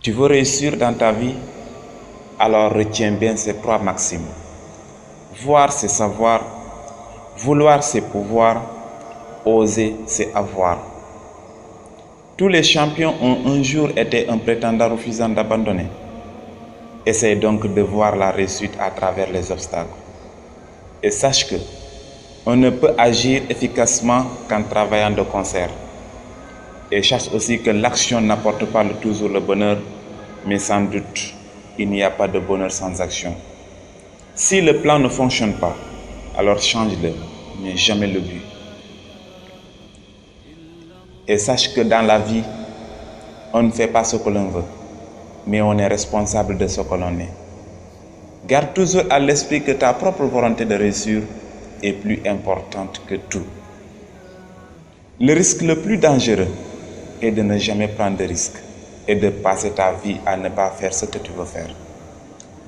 Tu veux réussir dans ta vie? Alors retiens bien ces 3 maximes. Voir, c'est savoir. Vouloir, c'est pouvoir. Oser, c'est avoir. Tous les champions ont un jour été un prétendant refusant d'abandonner. Essaye donc de voir la réussite à travers les obstacles. Et sache que on ne peut agir efficacement qu'en travaillant de concert. Et sache aussi que l'action n'apporte pas toujours le bonheur, mais sans doute, il n'y a pas de bonheur sans action. Si le plan ne fonctionne pas, alors change-le, mais jamais le but. Et sache que dans la vie, on ne fait pas ce que l'on veut, mais on est responsable de ce que l'on est. Garde toujours à l'esprit que ta propre volonté de réussir est plus importante que tout. Le risque le plus dangereux est de ne jamais prendre de risques et de passer ta vie à ne pas faire ce que tu veux faire.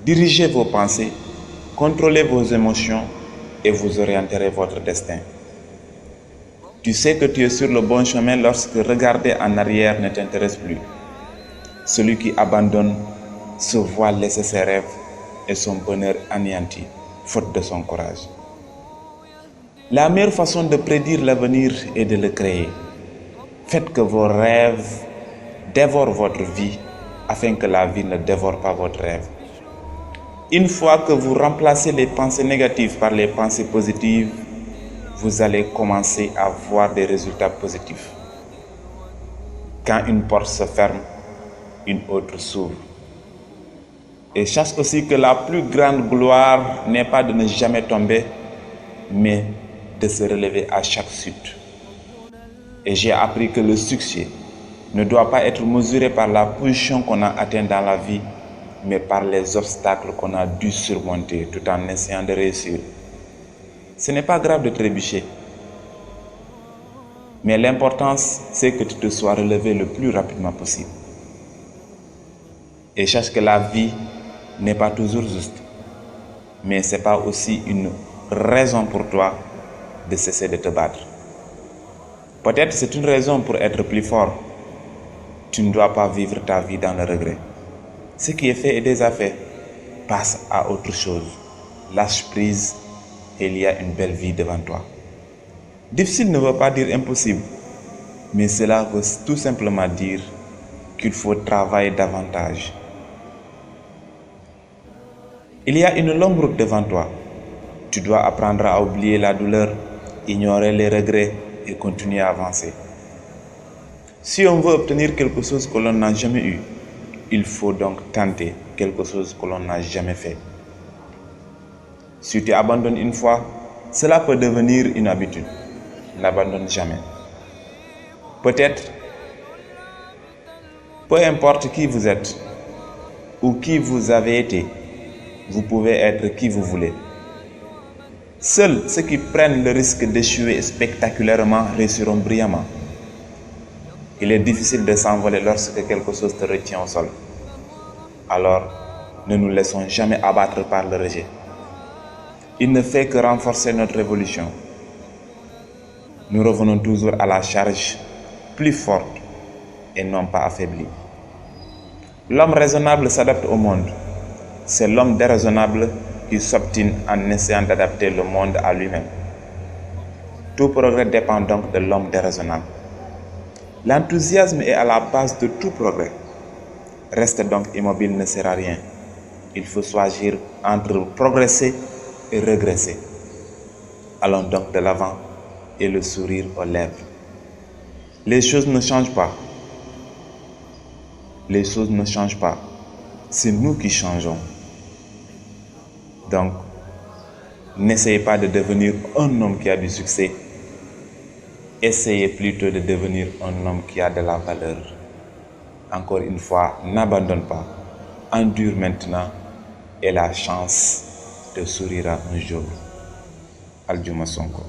Dirigez vos pensées, contrôlez vos émotions et vous orienterez votre destin. Tu sais que tu es sur le bon chemin lorsque regarder en arrière ne t'intéresse plus. Celui qui abandonne se voit laisser ses rêves et son bonheur anéanti, faute de son courage. La meilleure façon de prédire l'avenir est de le créer. Faites que vos rêves dévorent votre vie afin que la vie ne dévore pas votre rêve. Une fois que vous remplacez les pensées négatives par les pensées positives, vous allez commencer à voir des résultats positifs. Quand une porte se ferme, une autre s'ouvre. Et sache aussi que la plus grande gloire n'est pas de ne jamais tomber, mais de se relever à chaque chute. Et j'ai appris que le succès ne doit pas être mesuré par la position qu'on a atteinte dans la vie, mais par les obstacles qu'on a dû surmonter tout en essayant de réussir. Ce n'est pas grave de trébucher, mais l'importance, c'est que tu te sois relevé le plus rapidement possible. Et sache que la vie n'est pas toujours juste, mais ce n'est pas aussi une raison pour toi de cesser de te battre. Peut-être c'est une raison pour être plus fort. Tu ne dois pas vivre ta vie dans le regret. Ce qui est fait est déjà fait. Passe à autre chose. Lâche prise et il y a une belle vie devant toi. Difficile ne veut pas dire impossible, mais cela veut tout simplement dire qu'il faut travailler davantage. Il y a une longue route devant toi. Tu dois apprendre à oublier la douleur, ignorer les regrets et continuer à avancer. Si on veut obtenir quelque chose que l'on n'a jamais eu, il faut donc tenter quelque chose que l'on n'a jamais fait. Si tu abandonnes une fois, cela peut devenir une habitude. N'abandonne jamais. Peut-être, peu importe qui vous êtes ou qui vous avez été, vous pouvez être qui vous voulez. Seuls ceux qui prennent le risque d'échouer spectaculairement réussiront brillamment. Il est difficile de s'envoler lorsque quelque chose te retient au sol. Alors, ne nous laissons jamais abattre par le rejet. Il ne fait que renforcer notre évolution. Nous revenons toujours à la charge plus forte et non pas affaiblie. L'homme raisonnable s'adapte au monde. C'est l'homme déraisonnable qui s'obstine en essayant d'adapter le monde à lui-même. Tout progrès dépend donc de l'homme déraisonnable. L'enthousiasme est à la base de tout progrès. Rester donc immobile ne sert à rien. Il faut choisir entre progresser et régresser. Allons donc de l'avant et le sourire aux lèvres. Les choses ne changent pas. Les choses ne changent pas. C'est nous qui changeons. Donc, n'essayez pas de devenir un homme qui a du succès. Essayez plutôt de devenir un homme qui a de la valeur. Encore une fois, n'abandonne pas. Endure maintenant et la chance te sourira un jour. Aldiouma Sonko.